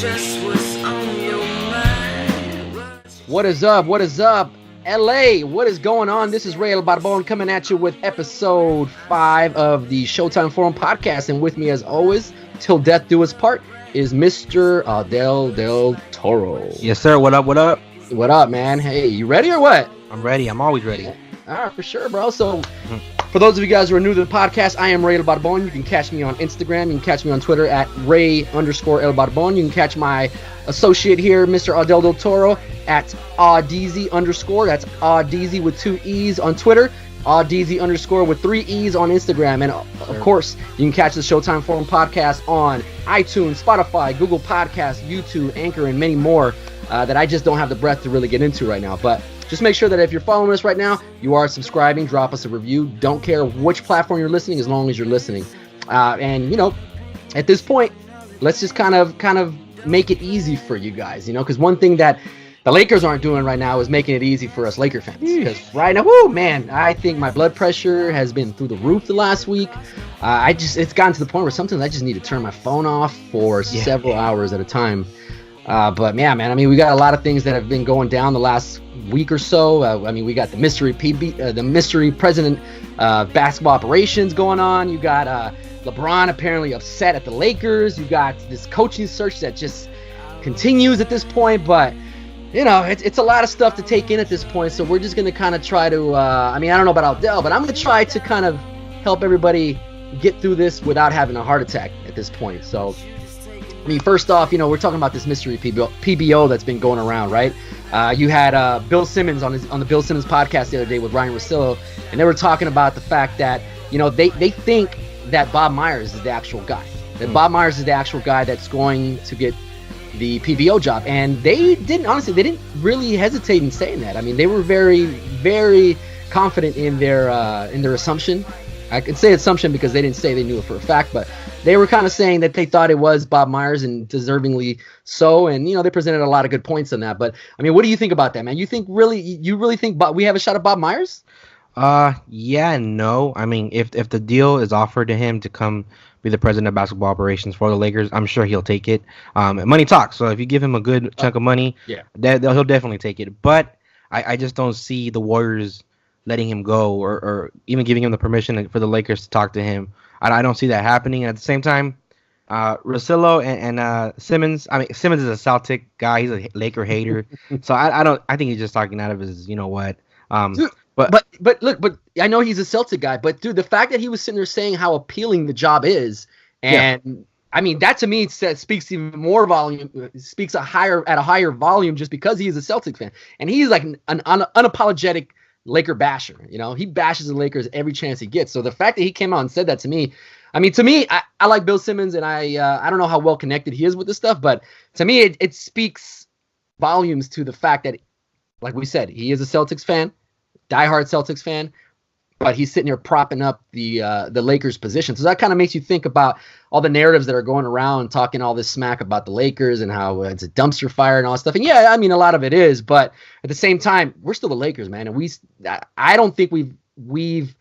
just what's on your mind. What is up? What is up? LA, what is going on? This is Ray El Barbon coming at you with episode 5 of the Showtime Forum podcast. And with me, as always, till death do us part, is Mr. Adel del Toro. Yes, sir. What up? What up? What up, man? Hey, you ready or what? I'm ready. I'm always ready. All right, for sure, bro. So, for those of you guys who are new to the podcast, I am Ray El Barbon. You can catch me on Instagram. You can catch me on Twitter at Ray_El Barbon. You can catch my associate here, Mr. Adel del Toro, at Audeezy_. That's Audeezy with 2 E's on Twitter. Audeezy_ with 3 E's on Instagram. And of course, you can catch the Showtime Forum podcast on iTunes, Spotify, Google Podcasts, YouTube, Anchor, and many more that I just don't have the breath to really get into right now. But just make sure that if you're following us right now, you are subscribing. Drop us a review. Don't care which platform you're listening, as long as you're listening. And, you know, at this point, let's just kind of make it easy for you guys, you know, because one thing that the Lakers aren't doing right now is making it easy for us Laker fans. Because right now, whoo, man, I think my blood pressure has been through the roof the last week. It's gotten to the point where sometimes I just need to turn my phone off for several hours at a time. But yeah, man, I mean, we got a lot of things that have been going down the last week or so. I mean, we got the mystery president basketball operations going on. You got LeBron apparently upset at the Lakers. You got this coaching search that just continues at this point. But you know, it's a lot of stuff to take in at this point. So we're just gonna kind of try to. I mean, I don't know about Aldell, but I'm gonna try to kind of help everybody get through this without having a heart attack at this point. So, I mean, first off, you know, we're talking about this mystery PBO that's been going around, right? You had Bill Simmons on the Bill Simmons podcast the other day with Ryan Russillo, and they were talking about the fact that, you know, they think that Bob Myers is the actual guy. That Bob Myers is the actual guy that's going to get the PBO job. And they didn't really hesitate in saying that. I mean, they were very, very confident in their assumption. I can say assumption because they didn't say they knew it for a fact, but they were kind of saying that they thought it was Bob Myers, and deservingly so. And, you know, they presented a lot of good points on that. But, I mean, what do you think about that, man? You really think we have a shot at Bob Myers? Yeah and no. I mean, if the deal is offered to him to come be the president of basketball operations for the Lakers, I'm sure he'll take it. Money talks. So if you give him a good chunk of money, he'll definitely take it. But I just don't see the Warriors letting him go or even giving him the permission for the Lakers to talk to him. I don't see that happening. At the same time, Russillo and Simmons. I mean, Simmons is a Celtic guy. He's a Laker hater. So I think he's just talking out of his, you know what. Dude, but I know he's a Celtic guy, but dude, the fact that he was sitting there saying how appealing the job is, and I mean, that to me speaks even more volume. Speaks at a higher volume just because he is a Celtic fan, and he's like an unapologetic Laker basher. You know, he bashes the Lakers every chance he gets. So the fact that he came out and said that to me, I mean, to me, I like Bill Simmons, and I don't know how well connected he is with this stuff, but to me, it speaks volumes to the fact that, like we said, he is a Celtics fan, diehard Celtics fan, but he's sitting here propping up the Lakers position. So that kind of makes you think about all the narratives that are going around talking all this smack about the Lakers and how it's a dumpster fire and all that stuff. And yeah, I mean, a lot of it is, but at the same time, we're still the Lakers, man. And I don't think we've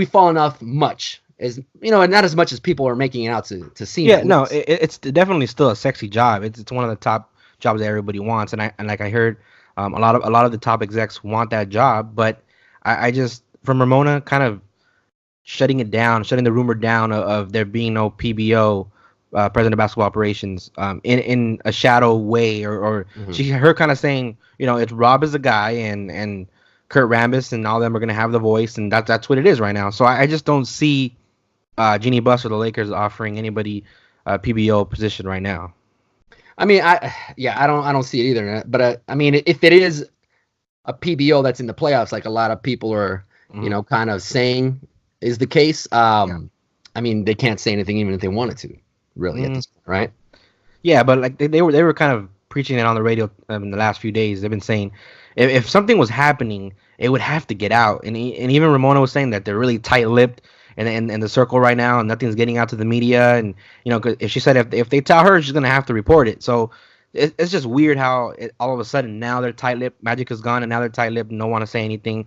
fallen off much, as you know, and not as much as people are making it out to seem. Yeah, no, it's definitely still a sexy job. It's one of the top jobs that everybody wants. And like I heard, a lot of the top execs want that job, but I just, from Ramona kind of shutting the rumor down of there being no PBO, president of basketball operations, in a shadow way, or her kind of saying, you know, it's Rob is the guy, and Kurt Rambis and all of them are going to have the voice, and that's what it is right now. So I just don't see Jeannie Buss or the Lakers offering anybody a PBO position right now. I mean, I don't see it either. But I mean, if it is a PBO that's in the playoffs, like a lot of people are, you know, kind of saying is the case. I mean, they can't say anything even if they wanted to, really, at this point, right? Yeah, but like they were kind of preaching it on the radio in the last few days. They've been saying if something was happening, it would have to get out. And even Ramona was saying that they're really tight-lipped in the circle right now, and nothing's getting out to the media. And you know, 'cause if she said if they tell her, she's gonna have to report it. So it's just weird how all of a sudden now they're tight-lipped. Magic is gone, and now they're tight-lipped and don't want to say anything.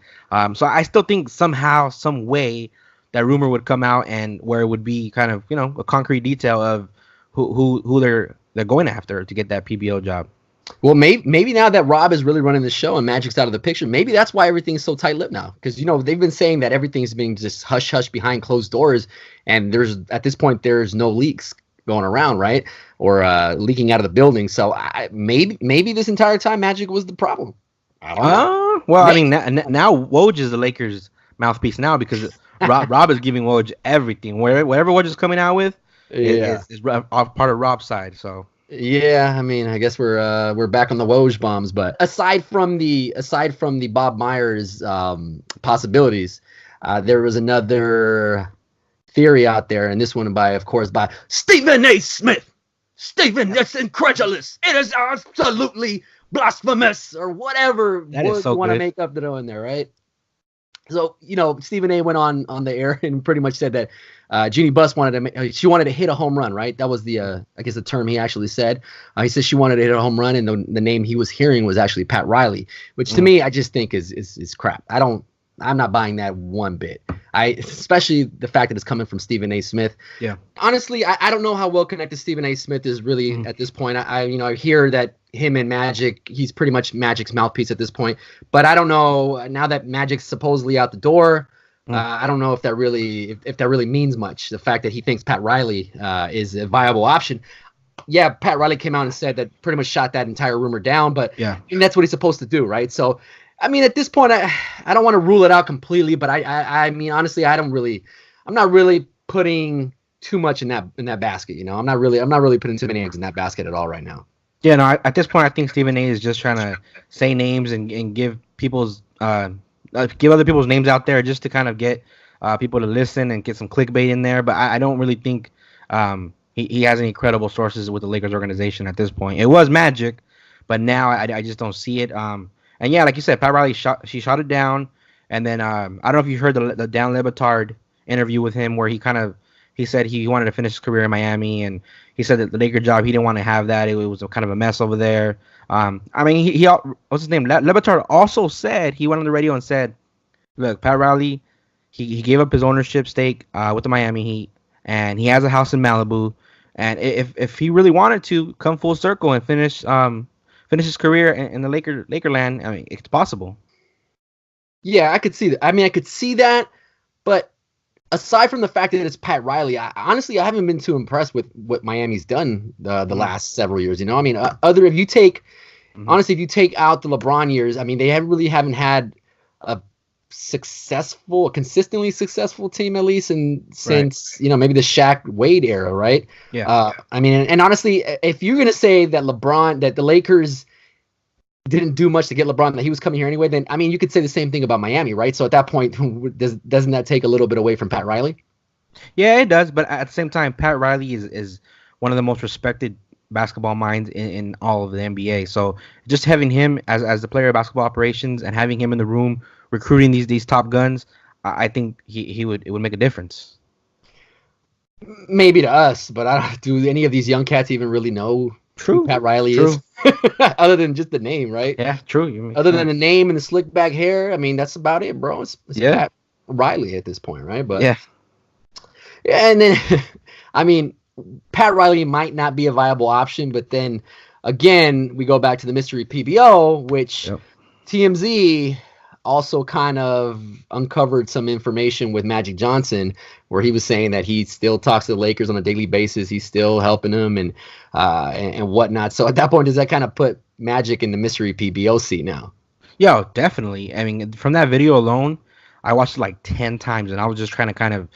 So I still think somehow, some way, that rumor would come out, and where it would be kind of, you know, a concrete detail of who they're they're going after to get that PBO job. Well, maybe now that Rob is really running the show and Magic's out of the picture, maybe that's why everything's so tight-lipped now. Because they've been saying that everything's being just hush hush behind closed doors, and at this point there's no leaks going around, right? Or leaking out of the building. So maybe this entire time Magic was the problem. I don't know. Well, maybe. I mean now Woj is the Lakers' mouthpiece now because Rob is giving Woj everything. Whatever Woj is coming out with, is part of Rob's side. So. Yeah, I mean, I guess we're back on the Woj bombs, but aside from the Bob Myers possibilities, there was another theory out there, and this one by Stephen A. Smith. Stephen, that's incredulous. It is absolutely blasphemous, or whatever that words so you want to make up to throw in there, right? So, Stephen A. went on the air and pretty much said that Jeannie Buss wanted to hit a home run, right? That was the I guess the term he actually said. He said she wanted to hit a home run, and the name he was hearing was actually Pat Riley, which to me I just think is crap. I'm not buying that one bit. Especially the fact that it's coming from Stephen A. Smith. Yeah. Honestly, I don't know how well connected Stephen A. Smith is really at this point. I hear that him and Magic, he's pretty much Magic's mouthpiece at this point. But I don't know, now that Magic's supposedly out the door, I don't know if that really means much. The fact that he thinks Pat Riley is a viable option. Yeah, Pat Riley came out and said that, pretty much shot that entire rumor down, but yeah, and that's what he's supposed to do, right? So, I mean, at this point, I don't want to rule it out completely, but I mean, honestly, I'm not really putting too much in that basket. I'm not really putting too many eggs in that basket at all right now. Yeah, no, at this point, I think Stephen A. is just trying to say names and give other people's names out there just to kind of get people to listen and get some clickbait in there. But I don't really think he has any credible sources with the Lakers organization at this point. It was Magic, but now I just don't see it. And yeah, like you said, Pat Riley shot it down. And then I don't know if you heard the Dan Le Batard interview with him where he said he wanted to finish his career in Miami, and he said that the Laker job, he didn't want to have that. It was kind of a mess over there. I mean, he what's his name? Le Batard also said, he went on the radio and said, look, Pat Riley, he gave up his ownership stake with the Miami Heat, and he has a house in Malibu. And if he really wanted to come full circle and finish his career in the Lakerland, I mean, it's possible. Yeah, I could see that. I mean, I could see that, but aside from the fact that it's Pat Riley, honestly, I haven't been too impressed with what Miami's done the last several years. I mean, if you take out the LeBron years, I mean, they haven't had a consistently successful team, at least since maybe the Shaq Wade era, right? Yeah. I mean, and honestly, if you're gonna say that the Lakers didn't do much to get LeBron, that he was coming here anyway, then I mean, you could say the same thing about Miami, right? So at that point, doesn't that take a little bit away from Pat Riley? Yeah, it does. But at the same time, Pat Riley is one of the most respected basketball minds in all of the NBA. So just having him as the player of basketball operations and having him in the room recruiting these top guns, I think it would make a difference. Maybe to us, but do any of these young cats even really know who Pat Riley is? Other than just the name, right? Yeah, true. Other than the name and the slick back hair, I mean, that's about it, bro. It's Pat Riley at this point, right? But yeah, and then I mean, Pat Riley might not be a viable option, but then again, we go back to the mystery PBO, which TMZ also kind of uncovered some information with Magic Johnson, where he was saying that he still talks to the Lakers on a daily basis. He's still helping them and whatnot. So at that point, does that kind of put Magic in the mystery PBO seat now? Yeah, definitely. I mean, from that video alone, I watched it like 10 times, and I was just trying to kind of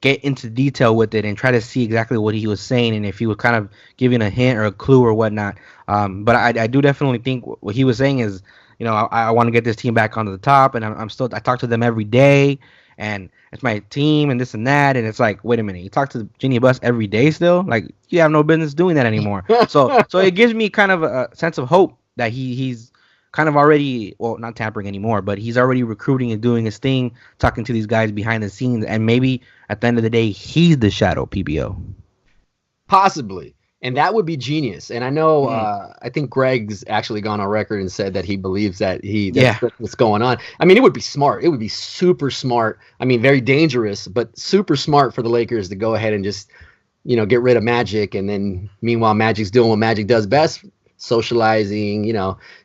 get into detail with it and try to see exactly what he was saying and if he was kind of giving a hint or a clue or whatnot. But I do definitely think what he was saying is, I want to get this team back onto the top, and I talk to them every day, and it's my team and this and that, and it's like, wait a minute, you talk to Jeannie Buss every day still? Like, you have no business doing that anymore. So it gives me kind of a sense of hope that he's kind of already, well, not tampering anymore, but he's already recruiting and doing his thing, talking to these guys behind the scenes, and maybe at the end of the day, he's the shadow PBO. Possibly. And that would be genius. And I know, I think Greg's actually gone on record and said that he believes that's what's going on. I mean, it would be smart. It would be super smart. I mean, very dangerous, but super smart for the Lakers to go ahead and just get rid of Magic, and then meanwhile Magic's doing what Magic does best, socializing,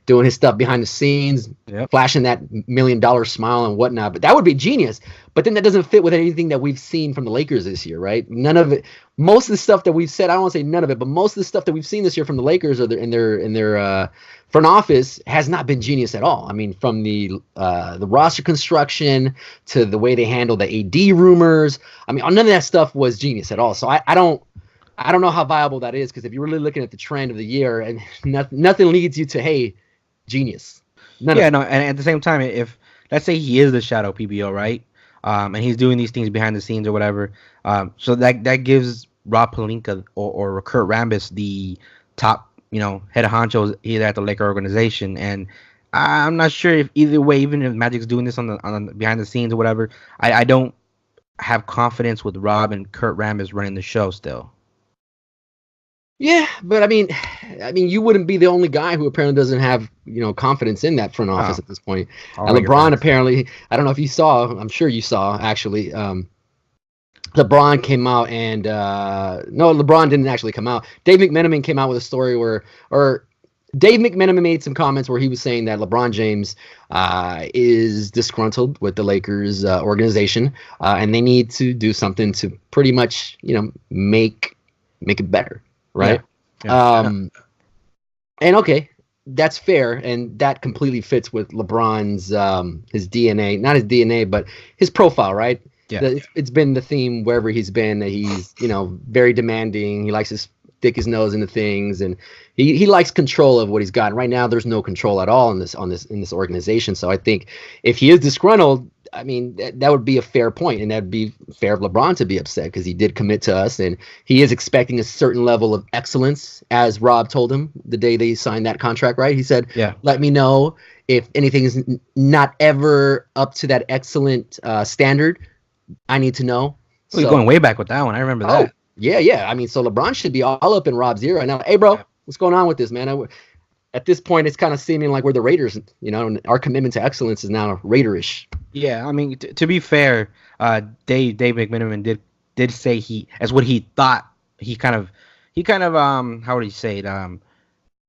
doing his stuff behind the scenes, Yep. flashing that $1 million smile and whatnot. But that would be genius. But then that doesn't fit with anything that we've seen from the Lakers this year, right? None of it. Most of the stuff that we've said, I don't want to say none of it, but most of the stuff that we've seen this year from the Lakers or in their front office has not been genius at all. I mean, from the roster construction to the way they handle the AD rumors. I mean, none of that stuff was genius at all. So I don't know how viable that is, because if you're really looking at the trend of the year, and nothing leads you to, hey, genius. No, and at the same time, if let's say he is the shadow PBO, right? And he's doing these things behind the scenes or whatever. So that gives Rob Pelinka or Kurt Rambis the top, head of honchos either at the Laker organization. And I'm not sure if either way, even if Magic's doing this on the behind the scenes or whatever, I don't have confidence with Rob and Kurt Rambis running the show still. Yeah, but I mean, you wouldn't be the only guy who apparently doesn't have, confidence in that front office at this point. LeBron apparently, I don't know if you saw, I'm sure you saw actually. LeBron came out and no, LeBron didn't actually come out. Dave McMenamin came out with a story or Dave McMenamin made some comments where he was saying that LeBron James is disgruntled with the Lakers organization, and they need to do something to pretty much, make it better. Right. Yeah. And okay, that's fair, and that completely fits with LeBron's his DNA, not his DNA, but his profile, right? Yeah. It's been the theme wherever he's been. He's very demanding. He likes to stick his nose into things, and he likes control of what he's got. And right now, there's no control at all in this organization. So I think if he is disgruntled, I mean, that would be a fair point, and that'd be fair of LeBron to be upset, because he did commit to us, and he is expecting a certain level of excellence, as Rob told him the day they signed that contract, right? He said, let me know if anything is not ever up to that excellent standard. I need to know. So, you're going way back with that one. I remember that. Yeah. I mean, so LeBron should be all up in Rob's ear right now. Hey, bro, what's going on with this, man? At this point, it's kind of seeming like we're the Raiders, and our commitment to excellence is now Raiderish. Yeah, I mean, to be fair, Dave McMenamin did say as what he thought. He kind of how would he say it?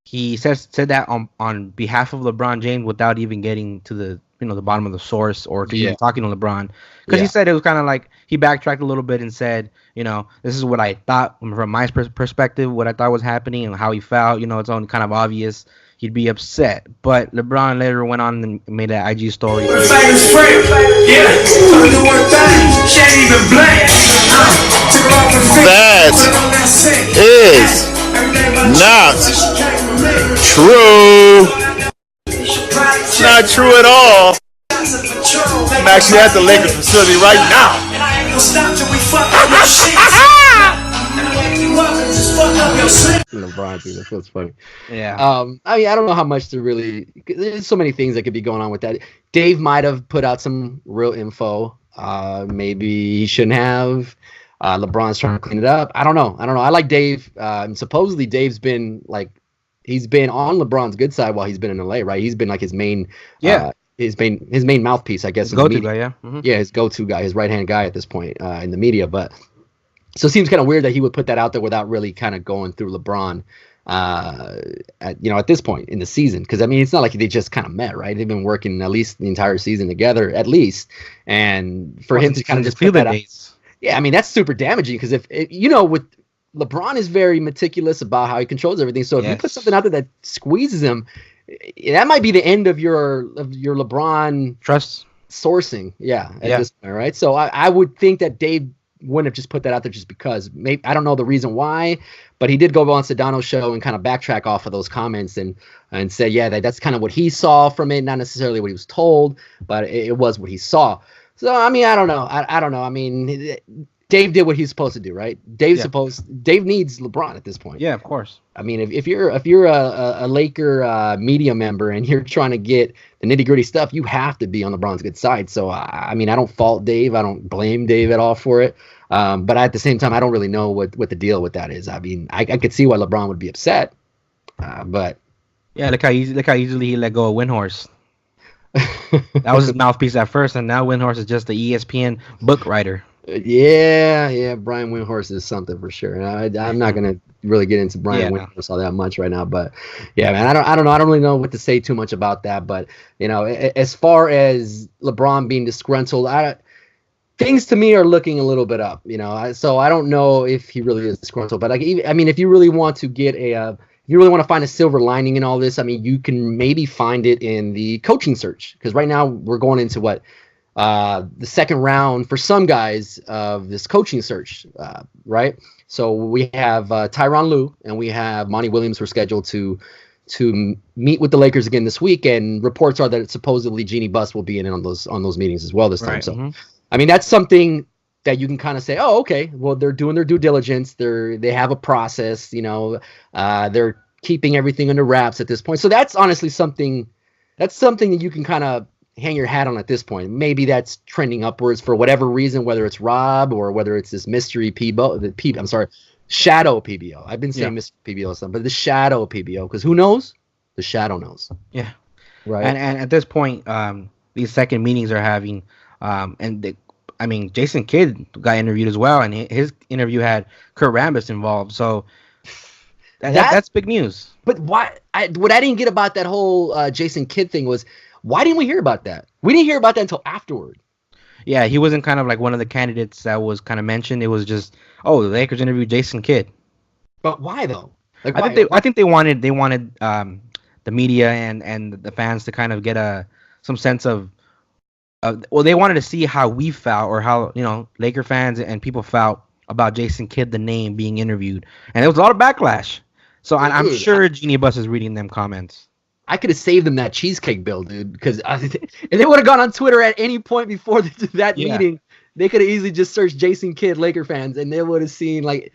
He said that on behalf of LeBron James without even getting to the the bottom of the source or even talking to LeBron, because he said it was kind of like he backtracked a little bit and said, this is what I thought from my perspective, what I thought was happening and how he felt. It's only kind of obvious he'd be upset. But LeBron later went on and made an IG story. Famous friend, do one thing, can't even blink. That is not true. It's not true at all. I'm actually at the Lakers facility right now. LeBron, dude, that's funny. Yeah. I mean, I don't know how much to really. There's so many things that could be going on with that. Dave might have put out some real info. Maybe he shouldn't have. LeBron's trying to clean it up. I don't know. I like Dave. Supposedly Dave's been he's been on LeBron's good side while he's been in LA, right? He's been like his main, his main mouthpiece, I guess. Go-to guy, yeah. Mm-hmm. Yeah, his go-to guy, his right-hand guy at this point in the media. But so it seems kind of weird that he would put that out there without really kind of going through LeBron, at this point in the season. Because I mean, it's not like they just kind of met, right? They've been working at least the entire season together, at least. And for him to kind of just put that out, yeah, I mean, that's super damaging, because if with LeBron is very meticulous about how he controls everything. So if you put something out there that squeezes him, that might be the end of your LeBron trust sourcing. Yeah, at this point, right? So I would think that Dave wouldn't have just put that out there just because. Maybe I don't know the reason why, but he did go on Sedano's show and kind of backtrack off of those comments and say, that's kind of what he saw from it, not necessarily what he was told, but it was what he saw. So I mean, I don't know. I don't know. I mean, Dave did what he's supposed to do, right? Dave needs LeBron at this point. Yeah, of course. I mean, if you're a Laker media member and you're trying to get the nitty gritty stuff, you have to be on LeBron's good side. So I mean, I don't fault Dave. I don't blame Dave at all for it. But at the same time, I don't really know what the deal with that is. I mean, I could see why LeBron would be upset, but yeah, look how easily he let go of Windhorse. That was his mouthpiece at first, and now Windhorse is just the ESPN book writer. Yeah, Brian Windhorst is something for sure. I'm not gonna really get into Brian Yeah. Windhorst all that much right now, but yeah, man, I don't know. I don't really know what to say too much about that. But as far as LeBron being disgruntled, things to me are looking a little bit up. So I don't know if he really is disgruntled. But I mean, if you really want to get if you really want to find a silver lining in all this, I mean, you can maybe find it in the coaching search, because right now we're going into the second round for some guys of this coaching search, right? So we have Tyronn Lue and we have Monty Williams who are scheduled to meet with the Lakers again this week, and reports are that supposedly Jeannie Buss will be in on those meetings as well this time. Right. So, Mm-hmm. I mean, that's something that you can kind of say, oh, okay, well, they're doing their due diligence. They have a process, they're keeping everything under wraps at this point. So that's honestly something that you can kind of hang your hat on at this point. Maybe that's trending upwards for whatever reason, whether it's Rob or whether it's this mystery shadow PBO. I've been saying mystery PBO or something, but the shadow PBO, because who knows? The shadow knows. Yeah. Right. And at this point, these second meetings are having, Jason Kidd got interviewed as well, and his interview had Kurt Rambis involved. So that's big news. But what I didn't get about that whole Jason Kidd thing was, why didn't we hear about that? We didn't hear about that until afterward. Yeah, he wasn't kind of like one of the candidates that was kind of mentioned. It was just, the Lakers interviewed Jason Kidd. But why though? I think they wanted the media and the fans to kind of get some sense of they wanted to see how we felt, or how Laker fans and people felt about Jason Kidd, the name, being interviewed, and there was a lot of backlash. So I'm sure Jeannie Buss is reading them comments. I could have saved them that cheesecake bill, dude, because if they would have gone on Twitter at any point before that meeting, they could have easily just searched Jason Kidd Laker fans, and they would have seen, like,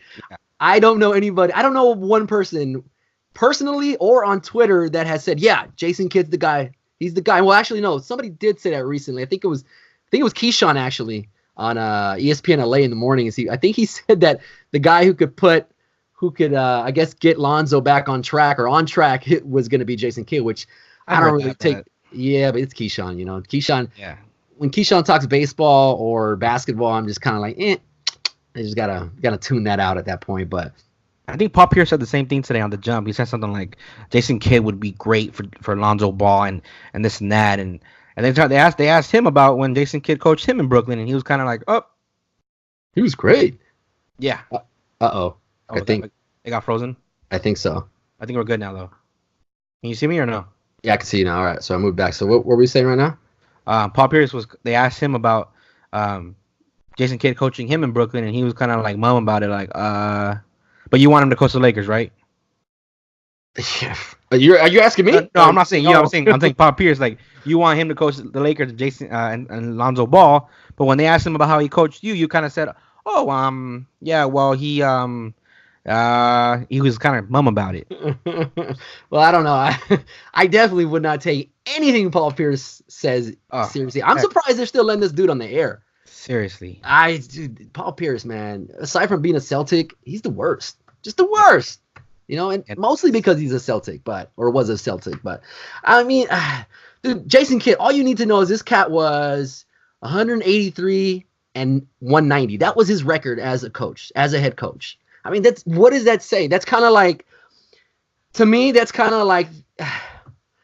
I don't know anybody. I don't know one person personally or on Twitter that has said, yeah, Jason Kidd's the guy. He's the guy. Well, actually, no, somebody did say that recently. I think it was Keyshawn actually on ESPN LA in the morning. I think he said that the guy who could I guess get Lonzo back on track was going to be Jason Kidd, which I don't really take. Yeah, but it's Keyshawn, Keyshawn. Yeah. When Keyshawn talks baseball or basketball, I'm just kind of like, I just gotta tune that out at that point. But I think Paul Pierce said the same thing today on The Jump. He said something like Jason Kidd would be great for Lonzo Ball and this and that, and they asked him about when Jason Kidd coached him in Brooklyn, and he was kind of like, he was great. Yeah. Uh-oh. I think it got frozen. I think so. I think we're good now, though. Can you see me or no? Yeah, I can see you now. All right, so I moved back. So what were we saying right now? Paul Pierce they asked him about Jason Kidd coaching him in Brooklyn, and he was kind of like mum about it, like, but you want him to coach the Lakers, right? Yeah. Are you asking me? No, I'm not saying you. I'm saying Paul Pierce, like, you want him to coach the Lakers, and Jason and Lonzo Ball, but when they asked him about how he coached you kind of said, yeah, well, he was kind of mum about it. Well, I don't know. I definitely would not take anything Paul Pierce says seriously. I'm surprised they're still letting this dude on the air. Seriously. Dude, Paul Pierce, man, aside from being a Celtic, he's the worst. Just the worst. And mostly because he's a Celtic, or was a Celtic. But, I mean, dude, Jason Kidd, all you need to know is this cat was 183 and 190. That was his record as a head coach. I mean, what does that say? That's kind of like, to me, I'd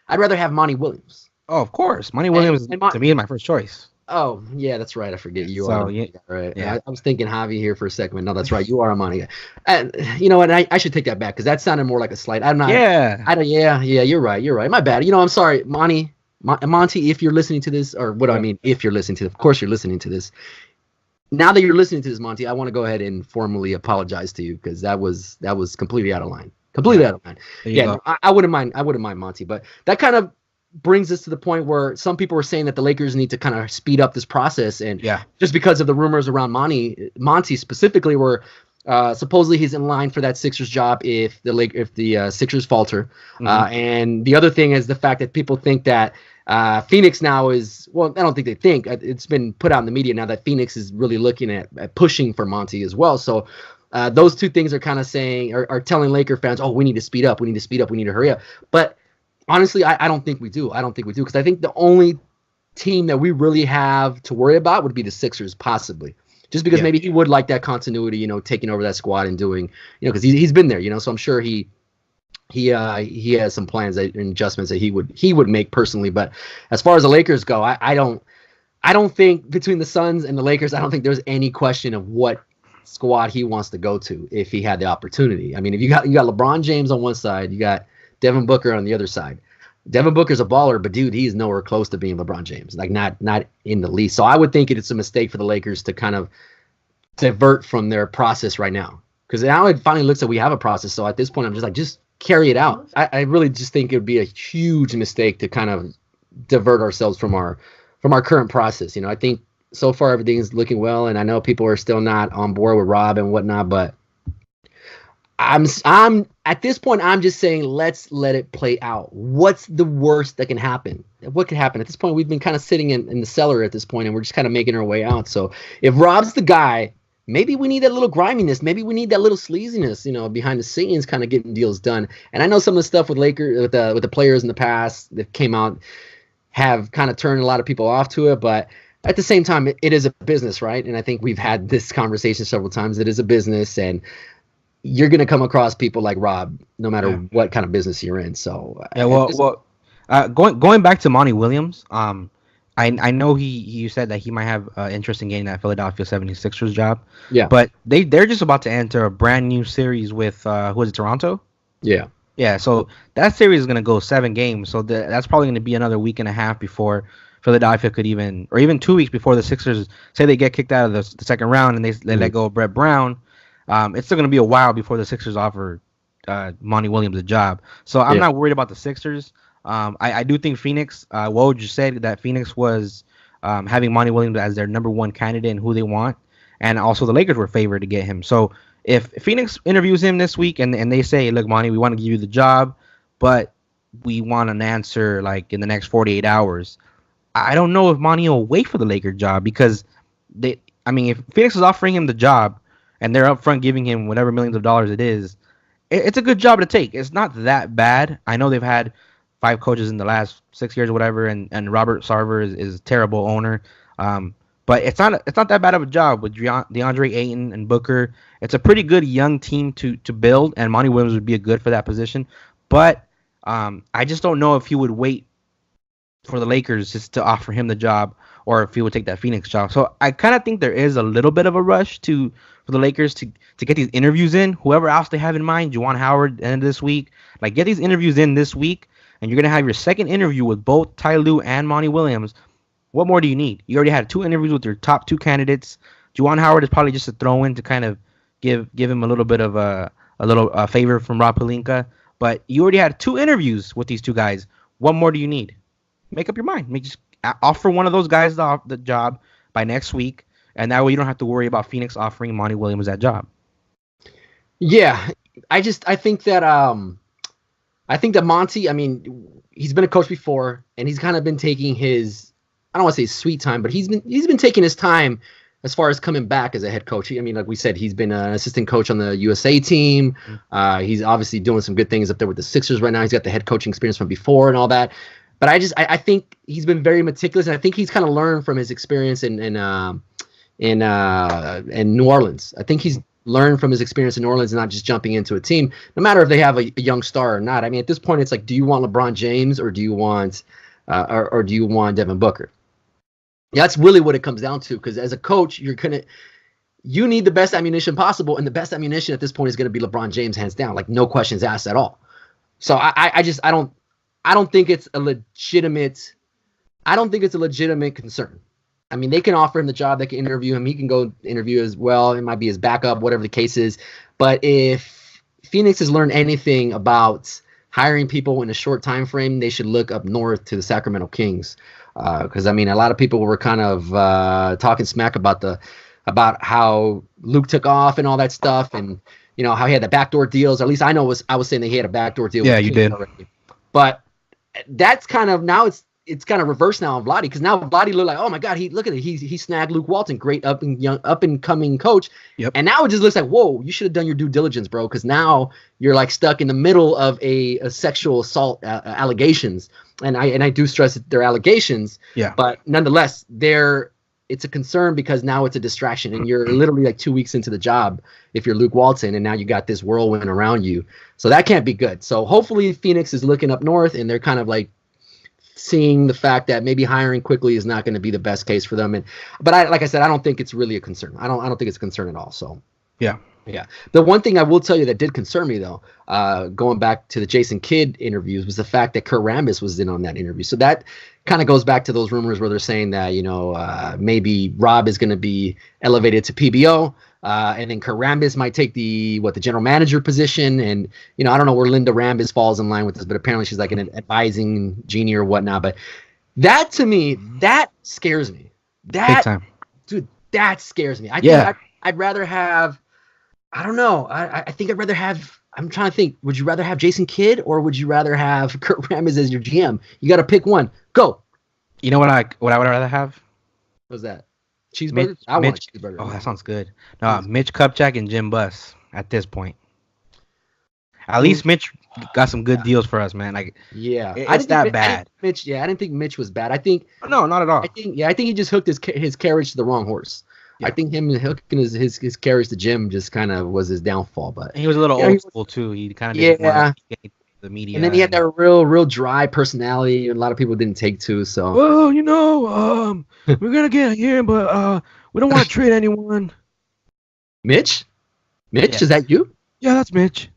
rather have Monty Williams. Oh, of course. Monty Williams, to me, is my first choice. Oh, yeah, that's right. I forget you are. Yeah, right. Yeah. I was thinking Javi here for a second, but no, that's right. You are a Monty guy. And you know what? I should take that back because that sounded more like a slight. I'm not. Yeah. Yeah, you're right. You're right. My bad. I'm sorry, Monty, if you're listening to this, or what do I mean? If you're listening to this, of course you're listening to this. Now that you're listening to this, Monty, I want to go ahead and formally apologize to you because that was completely out of line. Completely out of line. Yeah, no, I wouldn't mind. I wouldn't mind, Monty, but that kind of brings us to the point where some people were saying that the Lakers need to kind of speed up this process, and just because of the rumors around Monty specifically, where supposedly he's in line for that Sixers job if the Sixers falter, and the other thing is the fact that people think that Phoenix now is, well, I don't think they think, it's been put out in the media now that Phoenix is really looking at pushing for Monty as well. So those two things are kind of saying, are telling Laker fans, we need to speed up, we need to hurry up. But honestly, I don't think we do. Because I think the only team that we really have to worry about would be the Sixers, possibly. just because maybe he would like that continuity, taking over that squad and doing, because he's been there, so I'm sure he has some plans and adjustments that he would make personally. But as far as the Lakers go, I don't think between the Suns and the Lakers, I don't think there's any question of what squad he wants to go to if he had the opportunity. I mean, if you got LeBron James on one side, you got Devin Booker on the other side. Devin Booker's a baller, but dude, he's nowhere close to being LeBron James. Like not in the least. So I would think it's a mistake for the Lakers to kind of divert from their process right now. Because now it finally looks like we have a process. So at this point, I'm just like, just carry it out. I really just think it would be a huge mistake to kind of divert ourselves from our current process. I think so far everything's looking well, and I know people are still not on board with Rob and whatnot, but I'm at this point I'm just saying let's let it play out. What's the worst that can happen? What could happen? At this point, we've been kind of sitting in the cellar at this point, and we're just kind of making our way out. So if Rob's the guy, maybe we need that little griminess. Maybe we need that little sleaziness, behind the scenes, kind of getting deals done. And I know some of the stuff with Lakers, with the players in the past that came out, have kind of turned a lot of people off to it. But at the same time, it is a business, right? And I think we've had this conversation several times. It is a business, and you're going to come across people like Rob, no matter what kind of business you're in. So going back to Monty Williams, I know you said that he might have interest in getting that Philadelphia 76ers job. Yeah. But they're just about to enter a brand new series with who is it, Toronto? Yeah. Yeah, so that series is going to go 7 games. So that's probably going to be another week and a half before Philadelphia could even 2 weeks before the Sixers, say they get kicked out of the second round and they let go of Brett Brown. It's still going to be a while before the Sixers offer Monty Williams a job. So I'm not worried about the Sixers. I do think Phoenix, Woj just said that Phoenix was having Monty Williams as their number one candidate and who they want. And also the Lakers were favored to get him. So if Phoenix interviews him this week and they say, look, Monty, we want to give you the job, but we want an answer like in the next 48 hours. I don't know if Monty will wait for the Lakers job because if Phoenix is offering him the job and they're up front giving him whatever millions of dollars it is, it's a good job to take. It's not that bad. I know they've had 5 coaches in the last 6 years or whatever, and Robert Sarver is a terrible owner. But it's not that bad of a job with DeAndre Ayton and Booker. It's a pretty good young team to build, and Monty Williams would be a good for that position. But I just don't know if he would wait for the Lakers just to offer him the job or if he would take that Phoenix job. So I kind of think there is a little bit of a rush for the Lakers to get these interviews in. Whoever else they have in mind, Juwan Howard, end of this week, like get these interviews in this week, and you're going to have your second interview with both Ty Lue and Monty Williams. What more do you need? You already had 2 interviews with your top 2 candidates. Juwan Howard is probably just a throw-in to kind of give him a little bit of a favor from Rob Pelinka. But you already had 2 interviews with these 2 guys. What more do you need? Make up your mind. Just offer one of those guys the job by next week, and that way you don't have to worry about Phoenix offering Monty Williams that job. Yeah, I think that Monty, he's been a coach before, and he's kind of been taking his, I don't want to say sweet time, but he's been taking his time as far as coming back as a head coach. Like we said, he's been an assistant coach on the USA team. He's obviously doing some good things up there with the Sixers right now. He's got the head coaching experience from before and all that. But I think he's been very meticulous, and I think he's kind of learned from his experience in New Orleans. I think he's learned from his experience in New Orleans and not just jumping into a team, no matter if they have a young star or not. At this point, it's like, do you want LeBron James or do you want Devin Booker? Yeah, that's really what it comes down to. Because as a coach, you need the best ammunition possible, and the best ammunition at this point is going to be LeBron James, hands down, like no questions asked at all. So I don't think it's a legitimate concern. They can offer him the job. They can interview him. He can go interview as well. It might be his backup, whatever the case is. But if Phoenix has learned anything about hiring people in a short time frame, they should look up north to the Sacramento Kings. Because a lot of people were kind of talking smack about how Luke took off and all that stuff, and how he had the backdoor deals. Or at least I was saying that he had a backdoor deal. Yeah, you did. Already. But that's kind of now it's kind of reversed now on Vlade, because now Vlade look like, oh my God, look at it, he snagged Luke Walton, great up and coming coach. Yep. And now it just looks like, whoa, you should have done your due diligence, bro, because now you're like stuck in the middle of a sexual assault allegations, and I do stress that they're allegations. Yeah. But nonetheless, they're it's a concern because now it's a distraction, and you're literally like 2 weeks into the job if you're Luke Walton, and now you got this whirlwind around you. So that can't be good. So hopefully Phoenix is looking up north, and they're kind of like seeing the fact that maybe hiring quickly is not going to be the best case for them. But like I said, I don't think it's really a concern. I don't think it's a concern at all. So Yeah. The one thing I will tell you that did concern me, though, going back to the Jason Kidd interviews, was the fact that Kurt Rambis was in on that interview. So that kind of goes back to those rumors where they're saying that, maybe Rob is going to be elevated to PBO, and then Kurt Rambis might take the general manager position. And, I don't know where Linda Rambis falls in line with this, but apparently she's like an advising genie or whatnot. But that, to me, that scares me. Big time. Dude, that scares me. I think I'd rather have... I don't know. I think I'd rather have. I'm trying to think. Would you rather have Jason Kidd or would you rather have Kurt Rambis as your GM? You got to pick one. Go. You know what I would rather have? What's that? Cheeseburger? I want a cheeseburger. Oh, that sounds good. No, Mitch Kupchak and Jim Buss at this point. At least Mitch got some good deals for us, man. Like, yeah, it's that bad. I didn't think Mitch was bad. I think no, not at all. I think he just hooked his carriage to the wrong horse. Yeah. I think him hooking his carriage to Jim just kind of was his downfall. But he was a little old school too. He kind of didn't want to get the media. And then he had that real dry personality, and a lot of people didn't take to. So well, we're gonna get here, but we don't want to trade anyone. Mitch, is that you? Yeah, that's Mitch.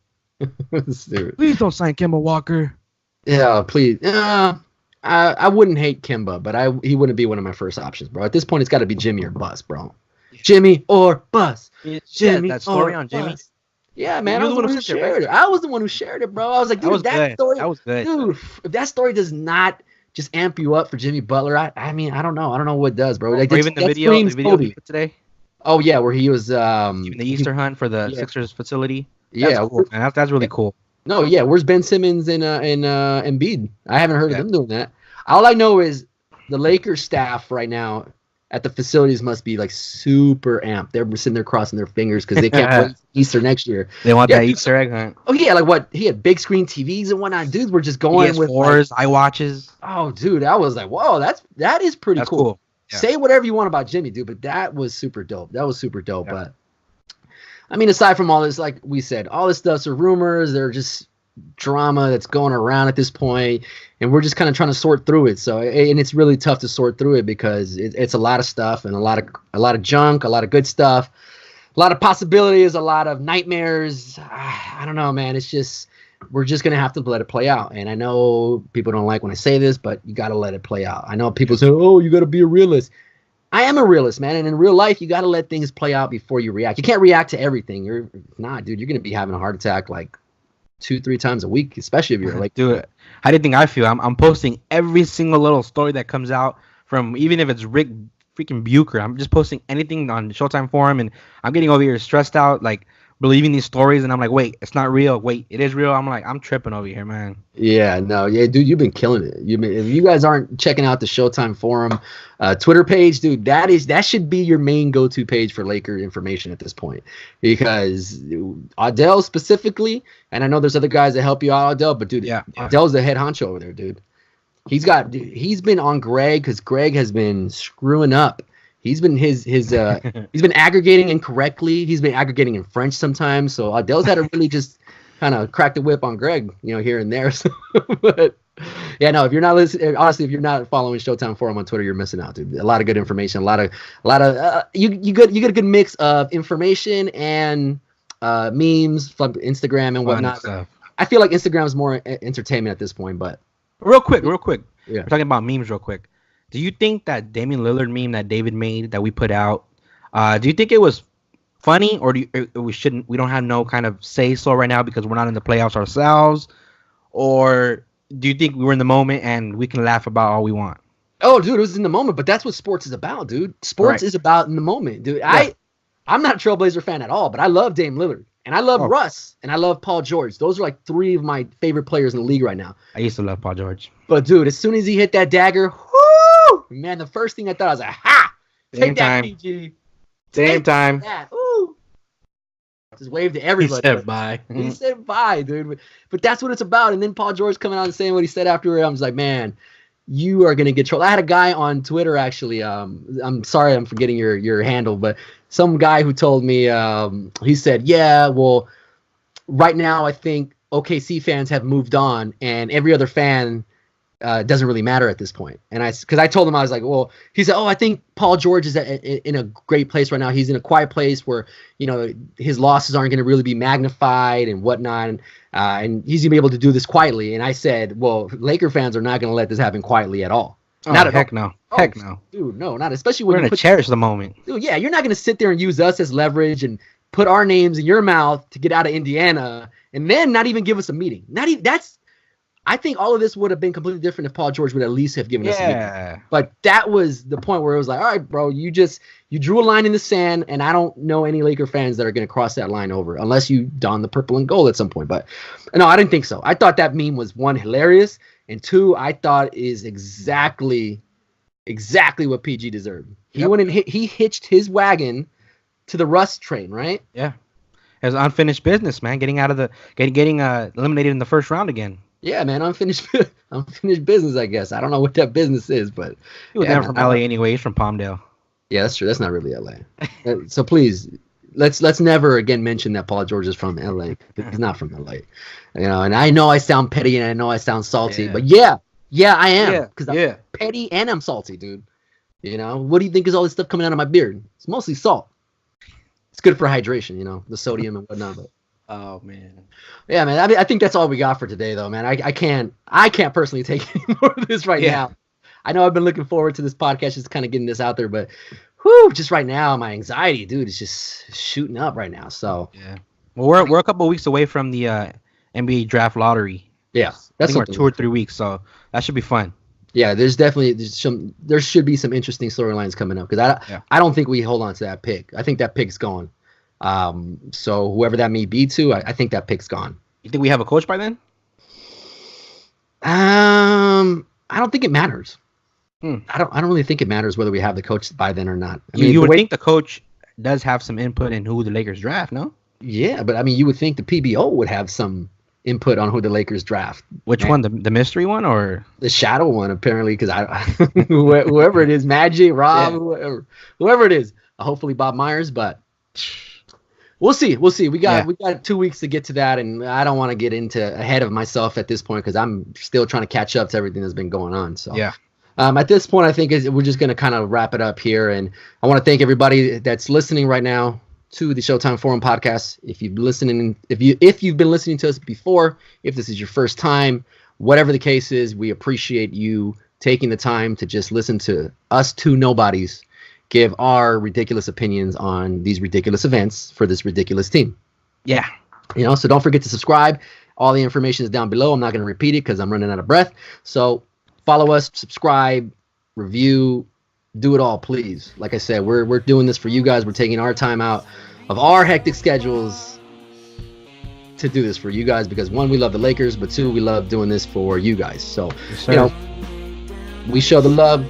Please don't sign Kemba Walker. Yeah, please. I wouldn't hate Kimba, but he wouldn't be one of my first options, bro. At this point, it's got to be Jimmy or Bus, bro. Jimmy or Bus. Jimmy that story on Jimmy. Bus. Yeah, man. I was the one who shared it. I was the one who shared it, bro. I was like, dude, that was good. Dude, if that story does not just amp you up for Jimmy Butler, I mean, I don't know. I don't know what does, bro. Like, even the video we put today. Oh yeah, where he was even the Easter hunt for the Sixers facility. That's cool, man. That's really cool. No, yeah. Where's Ben Simmons and Embiid? I haven't heard of them doing that. All I know is the Lakers staff right now at the facilities must be like super amped. They're sitting there crossing their fingers because they can't wait Easter next year. They want that Easter egg hunt. Oh yeah, like what? He had big screen TVs and whatnot. Dudes were just going with PS4s, iWatches. Oh, dude, I was like, whoa, that is pretty cool. Yeah. Say whatever you want about Jimmy, dude, but that was super dope. Yeah. But I mean, aside from all this, like we said, all this stuff's are rumors. They're just drama that's going around at this point, and we're just kind of trying to sort through it. So, and it's really tough to sort through it because it's a lot of stuff and a lot of junk, a lot of good stuff, a lot of possibilities, a lot of nightmares. I don't know, man. It's just we're just gonna have to let it play out. And I know people don't like when I say this, but you got to let it play out. I know people say, "Oh, you got to be a realist." I am a realist, man, and in real life, you got to let things play out before you react. You can't react to everything. Dude. You're gonna be having a heart attack like 2-3 times a week, especially if you're like, dude, how do you think I feel? I'm posting every single little story that comes out from, even if it's Rick freaking Bucher. I'm just posting anything on the Showtime forum, and I'm getting over here stressed out, like believing these stories, and I'm like, wait, it's not real. Wait, it is real. I'm tripping over here, man. Yeah, dude, you've been killing it. If you guys aren't checking out the Showtime forum Twitter page, dude, that should be your main go-to page for Laker information at this point, because Adele specifically, and I know there's other guys that help you out, Adele, but dude, Adele's the head honcho over there, dude. He's been on Greg because Greg has been screwing up. He's been he's been aggregating incorrectly. He's been aggregating in French sometimes. So Adele's had to really just kind of crack the whip on Greg, here and there. So, but yeah, no, if you're not listening, honestly, if you're not following Showtime Forum on Twitter, you're missing out, dude. A lot of good information, a lot of you get a good mix of information and memes from Instagram and whatnot. I feel like Instagram is more entertainment at this point, but real quick, we're talking about memes real quick. Do you think that Damian Lillard meme that David made that we put out, do you think it was funny, or we don't have no kind of say so right now because we're not in the playoffs ourselves, or do you think we were in the moment and we can laugh about all we want? Oh, dude, it was in the moment, but that's what sports is about, dude. Sports is about in the moment, dude. Yeah. I'm not a Trailblazer fan at all, but I love Dame Lillard. And I love Russ, and I love Paul George. Those are like 3 of my favorite players in the league right now. I used to love Paul George. But, dude, as soon as he hit that dagger, whoo! Man, the first thing I thought, I was like, ha! Take that, PG. Same time. Ooh. Just waved to everybody. He said bye. He said bye, dude. But that's what it's about. And then Paul George coming out and saying what he said afterward. I'm just like, man, you are gonna get trolled. I had a guy on Twitter actually. I'm sorry, I'm forgetting your handle, but some guy who told me he said, yeah, well, right now I think OKC fans have moved on, and every other fan doesn't really matter at this point. And because I told him, I was like, well, he said, oh, I think Paul George is in a great place right now. He's in a quiet place where, you know, his losses aren't going to really be magnified and whatnot. And he's going to be able to do this quietly. And I said, well, Laker fans are not going to let this happen quietly at all. Oh, not at heck all. no. Oh, Heck no. Dude, no, not especially when We're you going to cherish the moment. Dude, yeah, you're not going to sit there and use us as leverage and put our names in your mouth to get out of Indiana and then not even give us a meeting. Not even I think all of this would have been completely different if Paul George would at least have given us a meeting. But that was the point where it was like, all right, bro, you drew a line in the sand, and I don't know any Laker fans that are going to cross that line over unless you don the purple and gold at some point. But no, I didn't think so. I thought that meme was, one, hilarious, and two, I thought is exactly what PG deserved. He went and he hitched his wagon to the Rust train, right? Yeah. It was unfinished business, man. Getting eliminated in the first round again. Yeah, man, unfinished business, I guess. I don't know what that business is, but he was never from LA anyway. He's from Palmdale. Yeah, that's true. That's not really LA. So please, let's never again mention that Paul George is from LA. He's not from LA. You know, and I know I sound petty and I know I sound salty, but yeah, I am, because I'm petty and I'm salty, dude. You know, what do you think is all this stuff coming out of my beard? It's mostly salt. It's good for hydration, you know, the sodium and whatnot. But oh man, yeah, man. I think that's all we got for today, though, man. I can't personally take any more of this right now. I know I've been looking forward to this podcast, just kind of getting this out there, but just right now, my anxiety, dude, is just shooting up right now. So yeah, well, we're a couple of weeks away from the NBA draft lottery. Yeah, that's we're 2 or 3 weeks, so that should be fun. Yeah, there should be some interesting storylines coming up, because I don't think we hold on to that pick. I think that pick's gone. So whoever that may be to, I think that pick's gone. You think we have a coach by then? I don't think it matters. I don't really think it matters whether we have the coach by then or not. I mean, you would think the coach does have some input in who the Lakers draft, no? Yeah, but I mean, you would think the PBO would have some input on who the Lakers draft. Which one, the mystery one or the shadow one? Apparently, because whoever it is, Magic, Rob, whoever it is, hopefully Bob Myers, but. We'll see. We got 2 weeks to get to that, and I don't want to get ahead of myself at this point because I'm still trying to catch up to everything that's been going on. So at this point, I think we're just going to kind of wrap it up here, and I want to thank everybody that's listening right now to the Showtime Forum podcast. If you've been listening to us before, if this is your first time, whatever the case is, we appreciate you taking the time to just listen to us two nobodies give our ridiculous opinions on these ridiculous events for this ridiculous team. Yeah. You know, so don't forget to subscribe. All the information is down below. I'm not going to repeat it because I'm running out of breath. So follow us, subscribe, review, do it all, please. Like I said, we're doing this for you guys. We're taking our time out of our hectic schedules to do this for you guys because, one, we love the Lakers, but two, we love doing this for you guys. So, you know, we show the love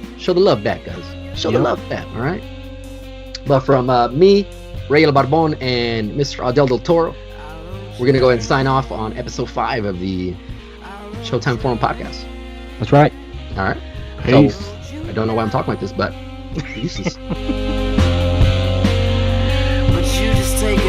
back, guys. Show the love back, all right? But from me, Rael Barbon, and Mr. Adel Del Toro, we're going to go ahead and sign off on episode 5 of the Showtime Forum podcast. That's right. All right. Peace. So, I don't know why I'm talking like this, but peace. But you just take